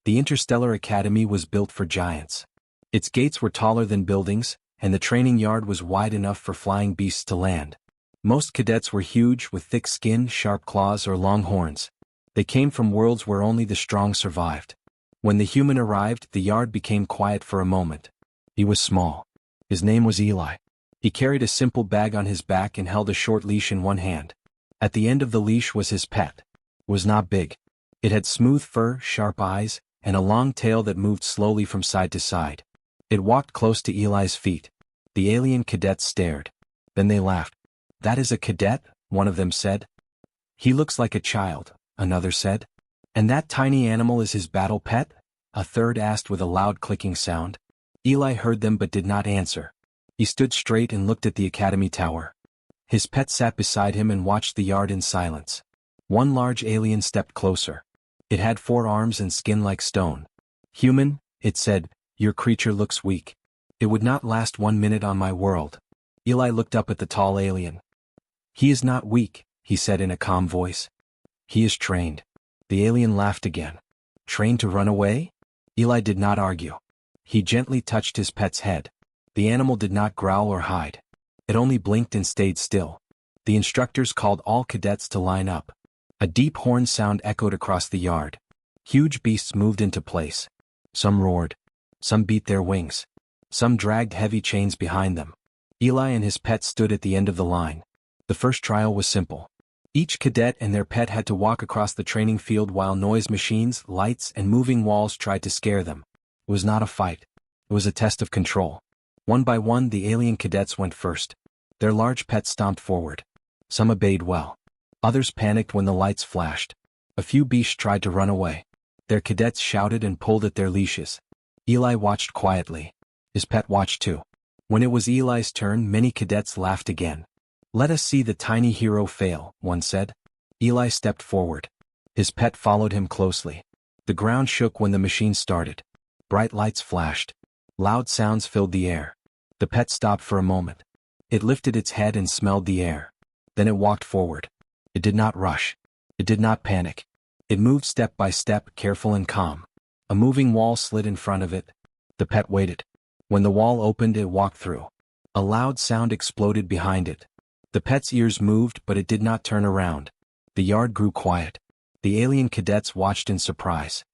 The Interstellar Academy was built for giants. Its gates were taller than buildings, and the training yard was wide enough for flying beasts to land. Most cadets were huge with thick skin, sharp claws, or long horns. They came from worlds where only the strong survived. When the human arrived, the yard became quiet for a moment. He was small. His name was Eli. He carried a simple bag on his back and held a short leash in one hand. At the end of the leash was his pet. It was not big. It had smooth fur, sharp eyes, and a long tail that moved slowly from side to side. It walked close to Eli's feet. The alien cadets stared. Then they laughed. "That is a cadet," one of them said. "He looks like a child," another said. "And that tiny animal is his battle pet?" a third asked with a loud clicking sound. Eli heard them but did not answer. He stood straight and looked at the academy tower. His pet sat beside him and watched the yard in silence. One large alien stepped closer. It had 4 arms and skin like stone. "Human," it said, "your creature looks weak. It would not last 1 minute on my world." Eli looked up at the tall alien. "He is not weak," he said in a calm voice. "He is trained." The alien laughed again. "Trained to run away?" Eli did not argue. He gently touched his pet's head. The animal did not growl or hide. It only blinked and stayed still. The instructors called all cadets to line up. A deep horn sound echoed across the yard. Huge beasts moved into place. Some roared. Some beat their wings. Some dragged heavy chains behind them. Eli and his pet stood at the end of the line. The first trial was simple. Each cadet and their pet had to walk across the training field while noise machines, lights, and moving walls tried to scare them. It was not a fight. It was a test of control. One by one, the alien cadets went first. Their large pets stomped forward. Some obeyed well. Others panicked when the lights flashed. A few beasts tried to run away. Their cadets shouted and pulled at their leashes. Eli watched quietly. His pet watched too. When it was Eli's turn, many cadets laughed again. "Let us see the tiny hero fail," one said. Eli stepped forward. His pet followed him closely. The ground shook when the machine started. Bright lights flashed. Loud sounds filled the air. The pet stopped for a moment. It lifted its head and smelled the air. Then it walked forward. It did not rush. It did not panic. It moved step by step, careful and calm. A moving wall slid in front of it. The pet waited. When the wall opened, it walked through. A loud sound exploded behind it. The pet's ears moved, but it did not turn around. The yard grew quiet. The alien cadets watched in surprise.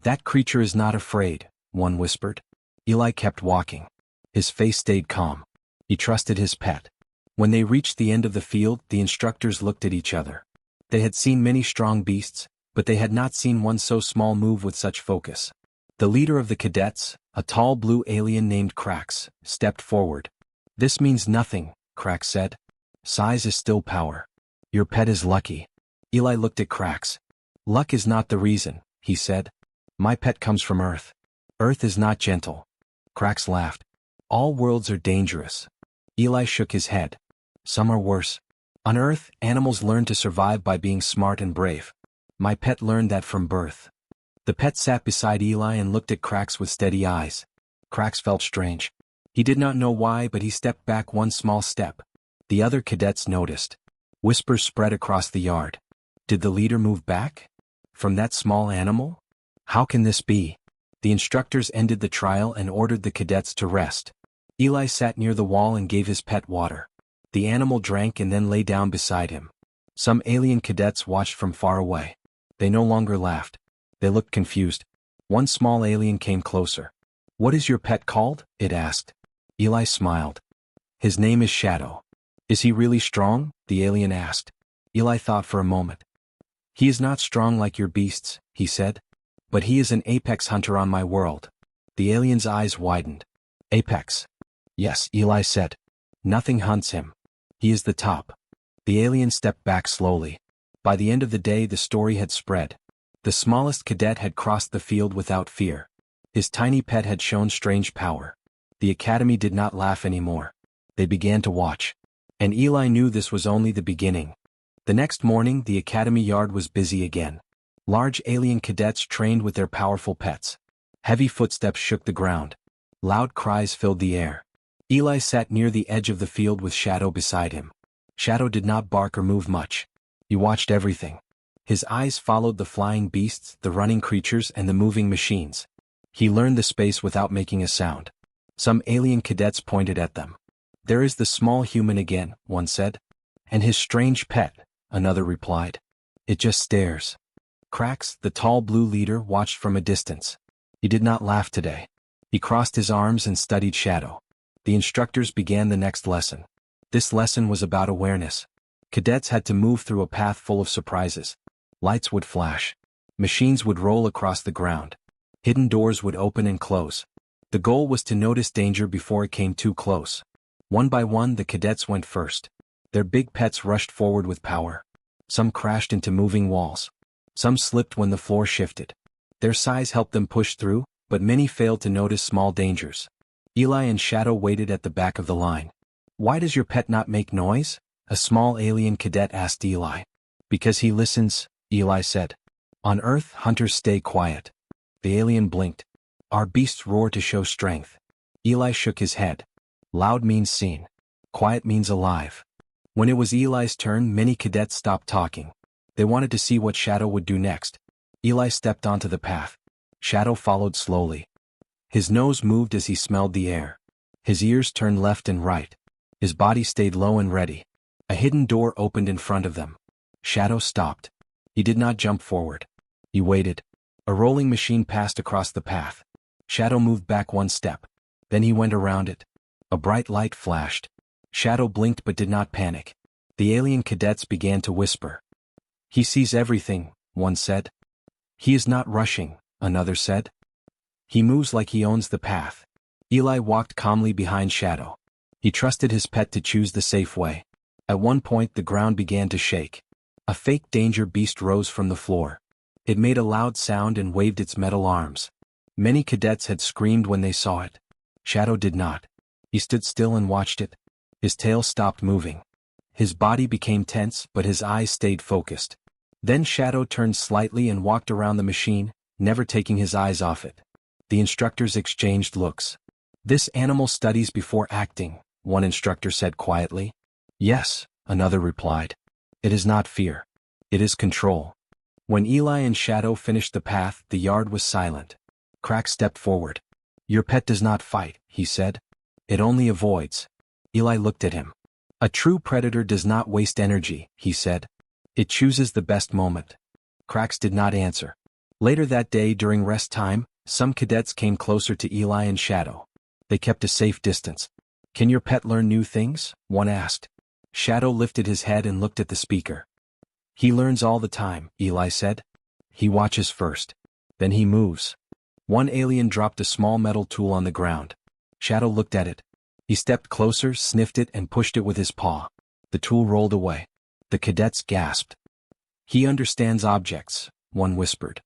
"That creature is not afraid," one whispered. Eli kept walking. His face stayed calm. He trusted his pet. When they reached the end of the field, the instructors looked at each other. They had seen many strong beasts, but they had not seen one so small move with such focus. The leader of the cadets, a tall blue alien named Krax, stepped forward. "This means nothing," Krax said. "Size is still power. Your pet is lucky." Eli looked at Krax. "Luck is not the reason," he said. "My pet comes from Earth. Earth is not gentle." Krax laughed. "All worlds are dangerous." Eli shook his head. "Some are worse. On Earth, animals learn to survive by being smart and brave. My pet learned that from birth." The pet sat beside Eli and looked at Krax with steady eyes. Krax felt strange. He did not know why, but he stepped back one small step. The other cadets noticed. Whispers spread across the yard. Did the leader move back? From that small animal? How can this be? The instructors ended the trial and ordered the cadets to rest. Eli sat near the wall and gave his pet water. The animal drank and then lay down beside him. Some alien cadets watched from far away. They no longer laughed. They looked confused. One small alien came closer. "What is your pet called?" it asked. Eli smiled. "His name is Shadow." "Is he really strong?" the alien asked. Eli thought for a moment. "He is not strong like your beasts," he said. "But he is an apex hunter on my world." The alien's eyes widened. "Apex?" "Yes," Eli said. "Nothing hunts him. He is the top." The alien stepped back slowly. By the end of the day, the story had spread. The smallest cadet had crossed the field without fear. His tiny pet had shown strange power. The academy did not laugh anymore. They began to watch. And Eli knew this was only the beginning. The next morning, the academy yard was busy again. Large alien cadets trained with their powerful pets. Heavy footsteps shook the ground. Loud cries filled the air. Eli sat near the edge of the field with Shadow beside him. Shadow did not bark or move much. He watched everything. His eyes followed the flying beasts, the running creatures, and the moving machines. He learned the space without making a sound. Some alien cadets pointed at them. "There is the small human again," one said. "And his strange pet," another replied. "It just stares." Krax, the tall blue leader, watched from a distance. He did not laugh today. He crossed his arms and studied Shadow. The instructors began the next lesson. This lesson was about awareness. Cadets had to move through a path full of surprises. Lights would flash. Machines would roll across the ground. Hidden doors would open and close. The goal was to notice danger before it came too close. One by one, the cadets went first. Their big pets rushed forward with power. Some crashed into moving walls. Some slipped when the floor shifted. Their size helped them push through, but many failed to notice small dangers. Eli and Shadow waited at the back of the line. "Why does your pet not make noise?" a small alien cadet asked Eli. "Because he listens," Eli said. "On Earth, hunters stay quiet." The alien blinked. "Our beasts roar to show strength." Eli shook his head. "Loud means seen. Quiet means alive." When it was Eli's turn, many cadets stopped talking. They wanted to see what Shadow would do next. Eli stepped onto the path. Shadow followed slowly. His nose moved as he smelled the air. His ears turned left and right. His body stayed low and ready. A hidden door opened in front of them. Shadow stopped. He did not jump forward. He waited. A rolling machine passed across the path. Shadow moved back one step. Then he went around it. A bright light flashed. Shadow blinked but did not panic. The alien cadets began to whisper. "He sees everything," one said. "He is not rushing," another said. "He moves like he owns the path." Eli walked calmly behind Shadow. He trusted his pet to choose the safe way. At one point the ground began to shake. A fake danger beast rose from the floor. It made a loud sound and waved its metal arms. Many cadets had screamed when they saw it. Shadow did not. He stood still and watched it. His tail stopped moving. His body became tense, but his eyes stayed focused. Then Shadow turned slightly and walked around the machine, never taking his eyes off it. The instructors exchanged looks. "This animal studies before acting," one instructor said quietly. "Yes," another replied. "It is not fear. It is control." When Eli and Shadow finished the path, the yard was silent. Krax stepped forward. "Your pet does not fight," he said. "It only avoids." Eli looked at him. "A true predator does not waste energy," he said. "It chooses the best moment." Krax did not answer. Later that day during rest time, some cadets came closer to Eli and Shadow. They kept a safe distance. "Can your pet learn new things?" one asked. Shadow lifted his head and looked at the speaker. "He learns all the time," Eli said. "He watches first. Then he moves." One alien dropped a small metal tool on the ground. Shadow looked at it. He stepped closer, sniffed it, and pushed it with his paw. The tool rolled away. The cadets gasped. "He understands objects," one whispered.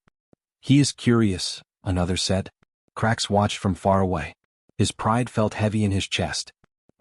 "He is curious," another said. Krax watched from far away. His pride felt heavy in his chest.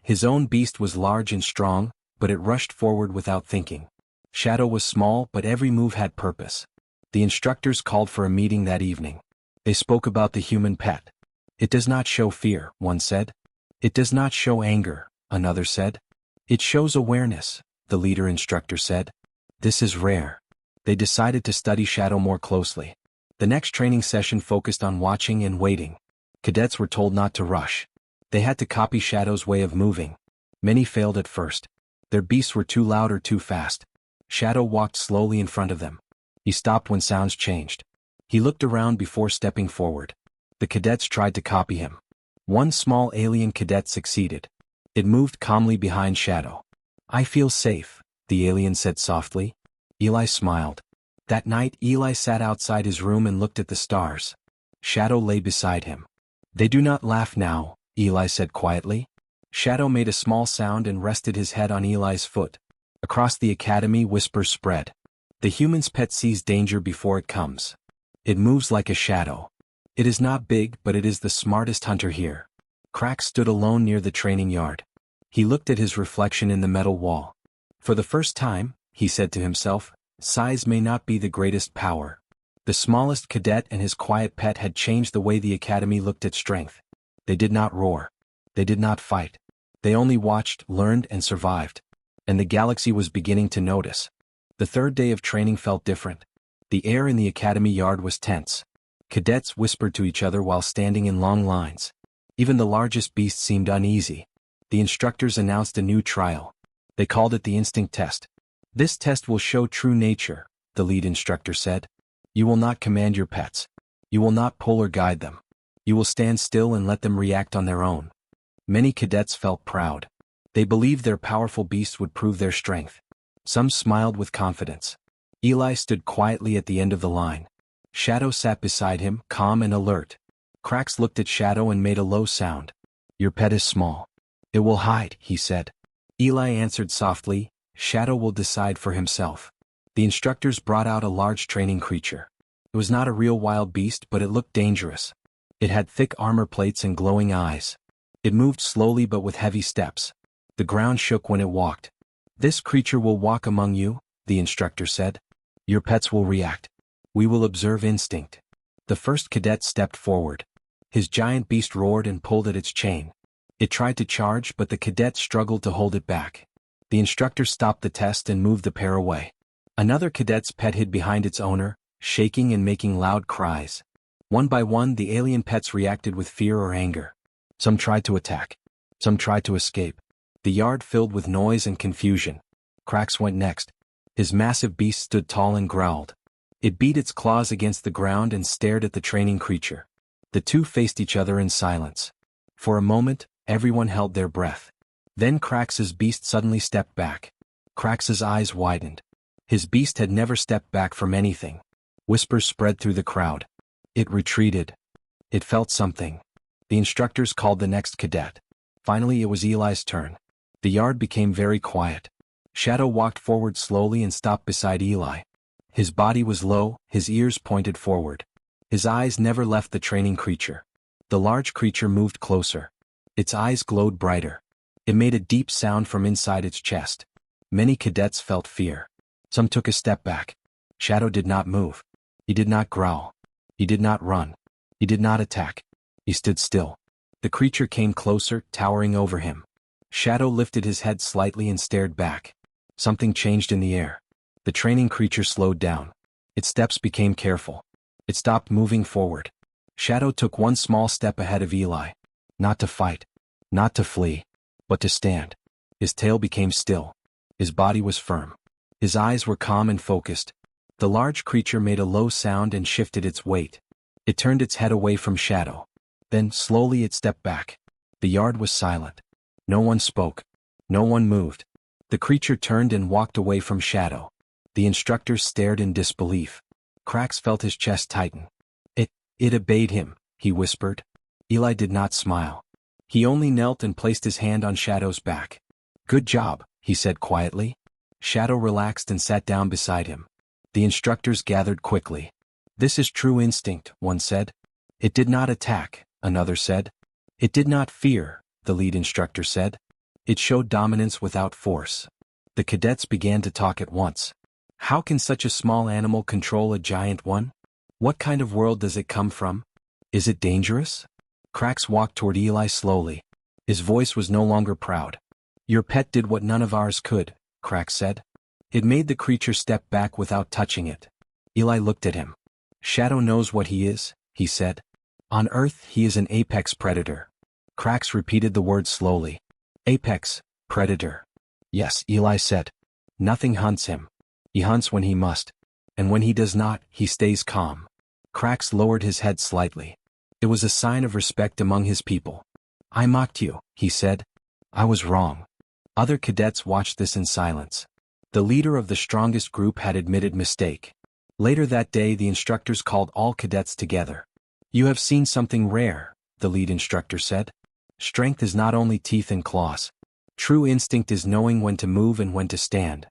His own beast was large and strong, but it rushed forward without thinking. Shadow was small, but every move had purpose. The instructors called for a meeting that evening. They spoke about the human pet. "It does not show fear," one said. "It does not show anger," another said. "It shows awareness," the leader instructor said. "This is rare." They decided to study Shadow more closely. The next training session focused on watching and waiting. Cadets were told not to rush. They had to copy Shadow's way of moving. Many failed at first. Their beasts were too loud or too fast. Shadow walked slowly in front of them. He stopped when sounds changed. He looked around before stepping forward. The cadets tried to copy him. One small alien cadet succeeded. It moved calmly behind Shadow. "I feel safe," the alien said softly. Eli smiled. That night Eli sat outside his room and looked at the stars. Shadow lay beside him. "They do not laugh now," Eli said quietly. Shadow made a small sound and rested his head on Eli's foot. Across the academy whispers spread. The human's pet sees danger before it comes. It moves like a shadow. It is not big, but it is the smartest hunter here. Krax stood alone near the training yard. He looked at his reflection in the metal wall. For the first time, he said to himself, size may not be the greatest power. The smallest cadet and his quiet pet had changed the way the academy looked at strength. They did not roar. They did not fight. They only watched, learned, and survived. And the galaxy was beginning to notice. The third day of training felt different. The air in the academy yard was tense. Cadets whispered to each other while standing in long lines. Even the largest beast seemed uneasy. The instructors announced a new trial. They called it the instinct test. "This test will show true nature," the lead instructor said. "You will not command your pets. You will not pull or guide them. You will stand still and let them react on their own." Many cadets felt proud. They believed their powerful beasts would prove their strength. Some smiled with confidence. Eli stood quietly at the end of the line. Shadow sat beside him, calm and alert. Krax looked at Shadow and made a low sound. "Your pet is small. It will hide," he said. Eli answered softly, "Shadow will decide for himself." The instructors brought out a large training creature. It was not a real wild beast, but it looked dangerous. It had thick armor plates and glowing eyes. It moved slowly but with heavy steps. The ground shook when it walked. "This creature will walk among you," the instructor said. "Your pets will react. We will observe instinct." The first cadet stepped forward. His giant beast roared and pulled at its chain. It tried to charge, but the cadet struggled to hold it back. The instructor stopped the test and moved the pair away. Another cadet's pet hid behind its owner, shaking and making loud cries. One by one, the alien pets reacted with fear or anger. Some tried to attack. Some tried to escape. The yard filled with noise and confusion. Krax went next. His massive beast stood tall and growled. It beat its claws against the ground and stared at the training creature. The two faced each other in silence. For a moment, everyone held their breath. Then Krax's beast suddenly stepped back. Krax's eyes widened. His beast had never stepped back from anything. Whispers spread through the crowd. It retreated. It felt something. The instructors called the next cadet. Finally, it was Eli's turn. The yard became very quiet. Shadow walked forward slowly and stopped beside Eli. His body was low, his ears pointed forward. His eyes never left the training creature. The large creature moved closer. Its eyes glowed brighter. It made a deep sound from inside its chest. Many cadets felt fear. Some took a step back. Shadow did not move. He did not growl. He did not run. He did not attack. He stood still. The creature came closer, towering over him. Shadow lifted his head slightly and stared back. Something changed in the air. The training creature slowed down. Its steps became careful. It stopped moving forward. Shadow took one small step ahead of Eli. Not to fight. Not to flee. But to stand. His tail became still. His body was firm. His eyes were calm and focused. The large creature made a low sound and shifted its weight. It turned its head away from Shadow. Then, slowly it stepped back. The yard was silent. No one spoke. No one moved. The creature turned and walked away from Shadow. The instructors stared in disbelief. Krax felt his chest tighten. It obeyed him," he whispered. Eli did not smile. He only knelt and placed his hand on Shadow's back. "Good job," he said quietly. Shadow relaxed and sat down beside him. The instructors gathered quickly. "This is true instinct," one said. "It did not attack," another said. "It did not fear," the lead instructor said. "It showed dominance without force." The cadets began to talk at once. How can such a small animal control a giant one? What kind of world does it come from? Is it dangerous? Krax walked toward Eli slowly. His voice was no longer proud. "Your pet did what none of ours could," Krax said. It made the creature step back without touching it. Eli looked at him. "Shadow knows what he is," he said. "On Earth he is an apex predator." Krax repeated the word slowly. "Apex predator." "Yes," Eli said. "Nothing hunts him. He hunts when he must. And when he does not, he stays calm." Krax lowered his head slightly. It was a sign of respect among his people. "I mocked you," he said. "I was wrong." Other cadets watched this in silence. The leader of the strongest group had admitted mistake. Later that day, the instructors called all cadets together. "You have seen something rare," the lead instructor said. "Strength is not only teeth and claws. True instinct is knowing when to move and when to stand."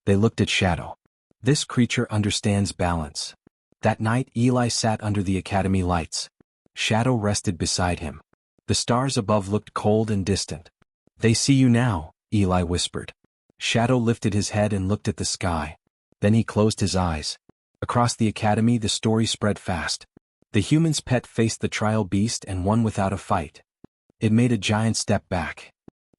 They looked at Shadow. "This creature understands balance." That night, Eli sat under the academy lights. Shadow rested beside him. The stars above looked cold and distant. "They see you now," Eli whispered. Shadow lifted his head and looked at the sky. Then he closed his eyes. Across the academy, the story spread fast. The human's pet faced the trial beast and won without a fight. It made a giant step back.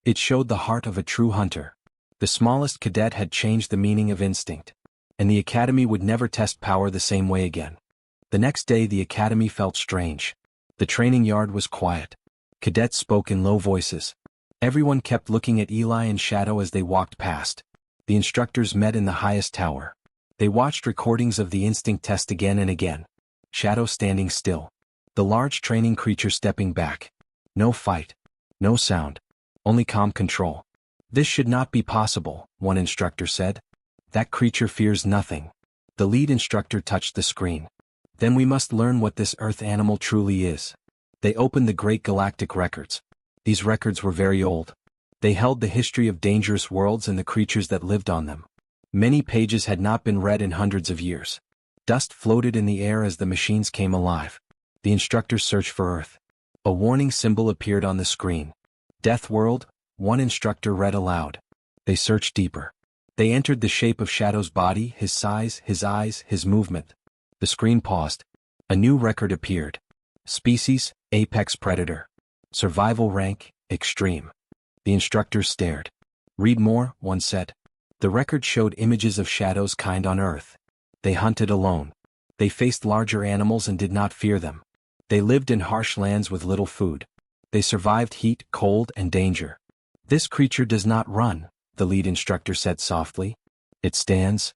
It showed the heart of a true hunter. The smallest cadet had changed the meaning of instinct. and the academy would never test power the same way again. The next day the academy felt strange. The training yard was quiet. Cadets spoke in low voices. Everyone kept looking at Eli and Shadow as they walked past. The instructors met in the highest tower. They watched recordings of the instinct test again and again. Shadow standing still. The large training creature stepping back. No fight. No sound. Only calm control. This should not be possible, one instructor said. That creature fears nothing. The lead instructor touched the screen. Then we must learn what this Earth animal truly is. They opened the great galactic records. These records were very old. They held the history of dangerous worlds and the creatures that lived on them. Many pages had not been read in hundreds of years. Dust floated in the air as the machines came alive. The instructors searched for Earth. A warning symbol appeared on the screen. Death World, one instructor read aloud. They searched deeper. They entered the shape of Shadow's body, his size, his eyes, his movement. The screen paused. A new record appeared. Species, Apex Predator. Survival rank, Extreme. The instructors stared. Read more, one said. The record showed images of Shadow's kind on Earth. They hunted alone. They faced larger animals and did not fear them. They lived in harsh lands with little food. They survived heat, cold, and danger. This creature does not run, the lead instructor said softly. It stands.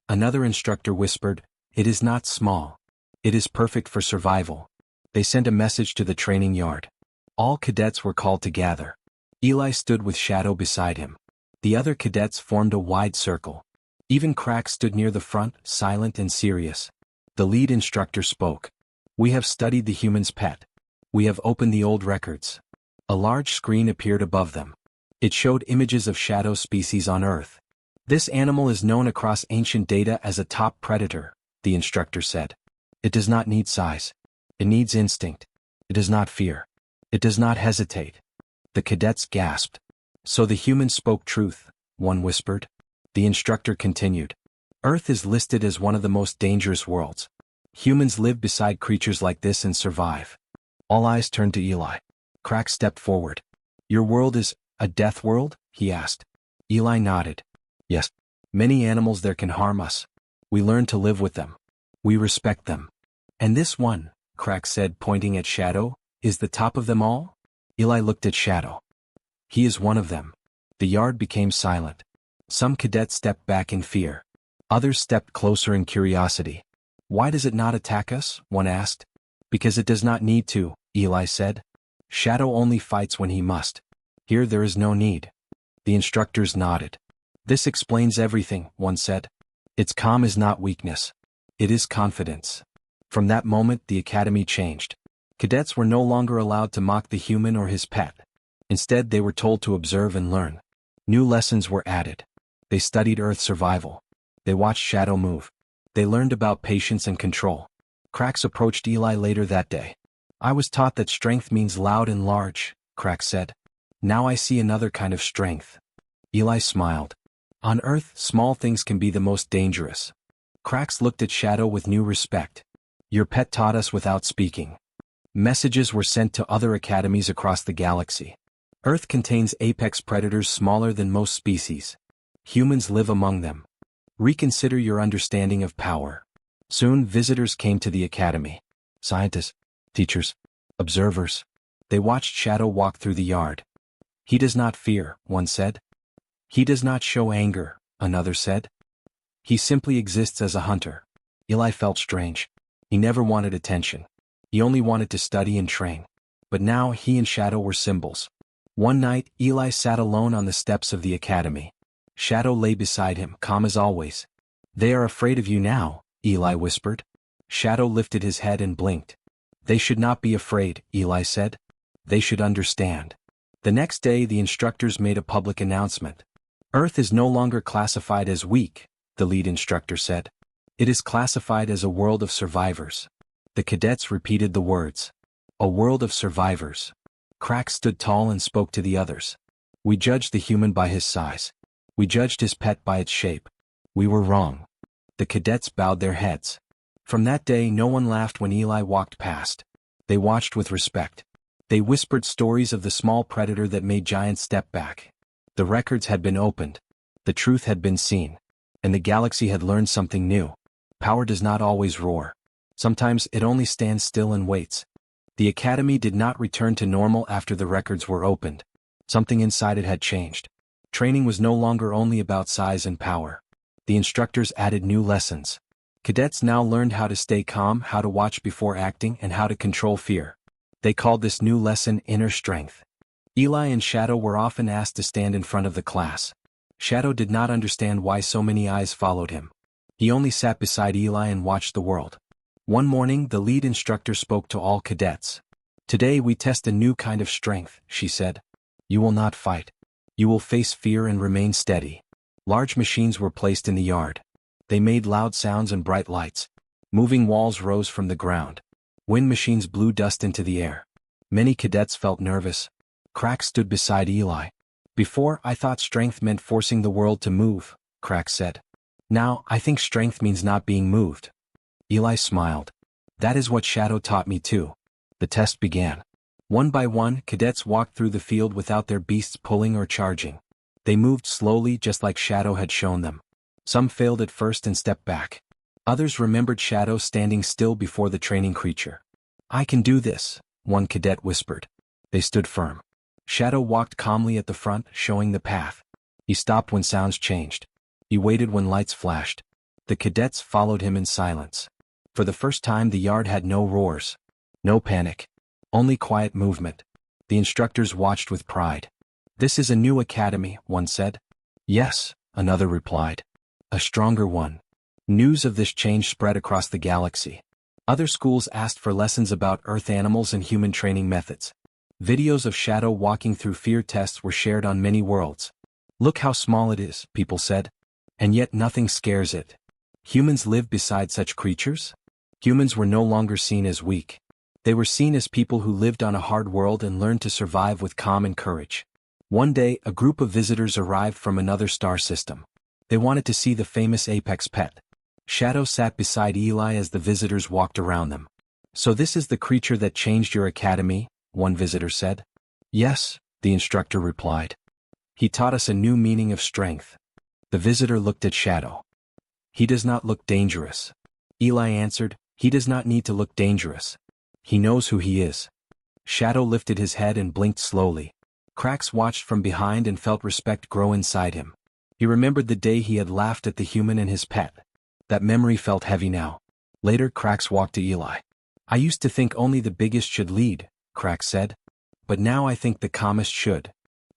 Another instructor whispered, it is not small. It is perfect for survival. They sent a message to the training yard. All cadets were called to gather. Eli stood with Shadow beside him. The other cadets formed a wide circle. Even Crack stood near the front, silent and serious. The lead instructor spoke. We have studied the human's pet. We have opened the old records. A large screen appeared above them. It showed images of Shadow species on Earth. This animal is known across ancient data as a top predator, the instructor said. It does not need size. It needs instinct. It does not fear. It does not hesitate. The cadets gasped. So the human spoke truth, one whispered. The instructor continued. Earth is listed as one of the most dangerous worlds. Humans live beside creatures like this and survive. All eyes turned to Eli. Crack stepped forward. Your world is a death world? He asked. Eli nodded. Yes. Many animals there can harm us. We learn to live with them. We respect them. And this one, Crack said, pointing at Shadow, is the top of them all? Eli looked at Shadow. He is one of them. The yard became silent. Some cadets stepped back in fear. Others stepped closer in curiosity. Why does it not attack us? One asked. Because it does not need to, Eli said. Shadow only fights when he must. Here there is no need. The instructors nodded. This explains everything, one said. Its calm is not weakness. It is confidence. From that moment the academy changed. Cadets were no longer allowed to mock the human or his pet. Instead they were told to observe and learn. New lessons were added. They studied Earth survival. They watched Shadow move. They learned about patience and control. Cracks approached Eli later that day. I was taught that strength means loud and large, Crack said. Now I see another kind of strength. Eli smiled. On Earth, small things can be the most dangerous. Cracks looked at Shadow with new respect. Your pet taught us without speaking. Messages were sent to other academies across the galaxy. Earth contains apex predators smaller than most species. Humans live among them. Reconsider your understanding of power. Soon visitors came to the academy. Scientists, teachers, observers. They watched Shadow walk through the yard. He does not fear, one said. He does not show anger, another said. He simply exists as a hunter. Eli felt strange. He never wanted attention. He only wanted to study and train. But now he and Shadow were symbols. One night, Eli sat alone on the steps of the academy. Shadow lay beside him, calm as always. They are afraid of you now, Eli whispered. Shadow lifted his head and blinked. They should not be afraid, Eli said. They should understand. The next day the instructors made a public announcement. Earth is no longer classified as weak, the lead instructor said. It is classified as a world of survivors. The cadets repeated the words. A world of survivors. Crack stood tall and spoke to the others. We judged the human by his size. We judged his pet by its shape. We were wrong. The cadets bowed their heads. From that day no one laughed when Eli walked past. They watched with respect. They whispered stories of the small predator that made giants step back. The records had been opened. The truth had been seen. and the galaxy had learned something new. Power does not always roar. Sometimes it only stands still and waits. The academy did not return to normal after the records were opened. Something inside it had changed. Training was no longer only about size and power. The instructors added new lessons. Cadets now learned how to stay calm, how to watch before acting, and how to control fear. They called this new lesson inner strength. Eli and Shadow were often asked to stand in front of the class. Shadow did not understand why so many eyes followed him. He only sat beside Eli and watched the world. One morning, the lead instructor spoke to all cadets. "Today we test a new kind of strength," she said. "You will not fight. You will face fear and remain steady." Large machines were placed in the yard. They made loud sounds and bright lights. Moving walls rose from the ground. Wind machines blew dust into the air. Many cadets felt nervous. Crack stood beside Eli. "Before, I thought strength meant forcing the world to move," Crack said. "Now, I think strength means not being moved." Eli smiled. "That is what Shadow taught me too." The test began. One by one, cadets walked through the field without their beasts pulling or charging. They moved slowly, just like Shadow had shown them. Some failed at first and stepped back. Others remembered Shadow standing still before the training creature. "I can do this," one cadet whispered. They stood firm. Shadow walked calmly at the front, showing the path. He stopped when sounds changed. He waited when lights flashed. The cadets followed him in silence. For the first time, the yard had no roars. No panic. Only quiet movement. The instructors watched with pride. "This is a new academy," one said. "Yes," another replied. "A stronger one." News of this change spread across the galaxy. Other schools asked for lessons about Earth animals and human training methods. Videos of Shadow walking through fear tests were shared on many worlds. "Look how small it is," people said. "And yet nothing scares it." Humans live beside such creatures? Humans were no longer seen as weak. They were seen as people who lived on a hard world and learned to survive with calm and courage. One day, a group of visitors arrived from another star system. They wanted to see the famous apex pet. Shadow sat beside Eli as the visitors walked around them. "So this is the creature that changed your academy?" one visitor said. "Yes," the instructor replied. "He taught us a new meaning of strength." The visitor looked at Shadow. "He does not look dangerous." Eli answered, "He does not need to look dangerous. He knows who he is." Shadow lifted his head and blinked slowly. Cracks watched from behind and felt respect grow inside him. He remembered the day he had laughed at the human and his pet. That memory felt heavy now. Later, Cracks walked to Eli. "I used to think only the biggest should lead," Cracks said. "But now I think the calmest should."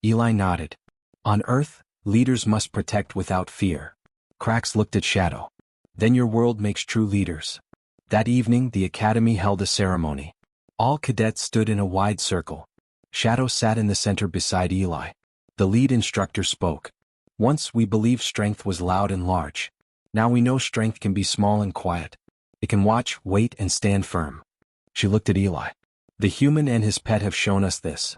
Eli nodded. "On Earth, leaders must protect without fear." Cracks looked at Shadow. "Then your world makes true leaders." That evening, the academy held a ceremony. All cadets stood in a wide circle. Shadow sat in the center beside Eli. The lead instructor spoke. "Once we believed strength was loud and large. Now we know strength can be small and quiet. It can watch, wait, and stand firm." She looked at Eli. "The human and his pet have shown us this."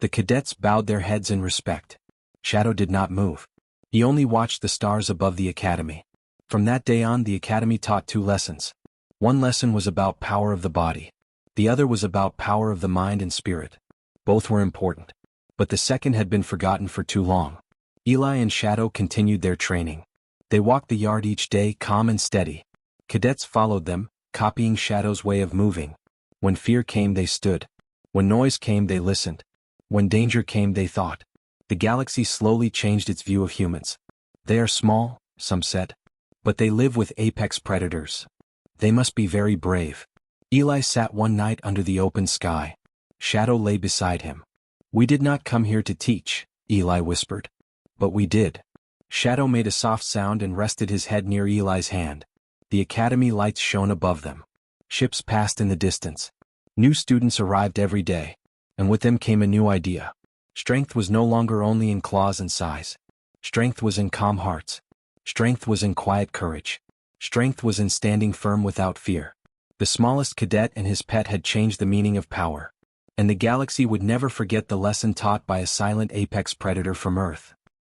The cadets bowed their heads in respect. Shadow did not move. He only watched the stars above the academy. From that day on, the academy taught two lessons. One lesson was about power of the body. The other was about power of the mind and spirit. Both were important. But the second had been forgotten for too long. Eli and Shadow continued their training. They walked the yard each day, calm and steady. Cadets followed them, copying Shadow's way of moving. When fear came, they stood. When noise came, they listened. When danger came, they thought. The galaxy slowly changed its view of humans. "They are small," some said. "But they live with apex predators. They must be very brave." Eli sat one night under the open sky. Shadow lay beside him. "We did not come here to teach," Eli whispered. "But we did." Shadow made a soft sound and rested his head near Eli's hand. The academy lights shone above them. Ships passed in the distance. New students arrived every day. And with them came a new idea. Strength was no longer only in claws and size. Strength was in calm hearts. Strength was in quiet courage. Strength was in standing firm without fear. The smallest cadet and his pet had changed the meaning of power. And the galaxy would never forget the lesson taught by a silent apex predator from Earth.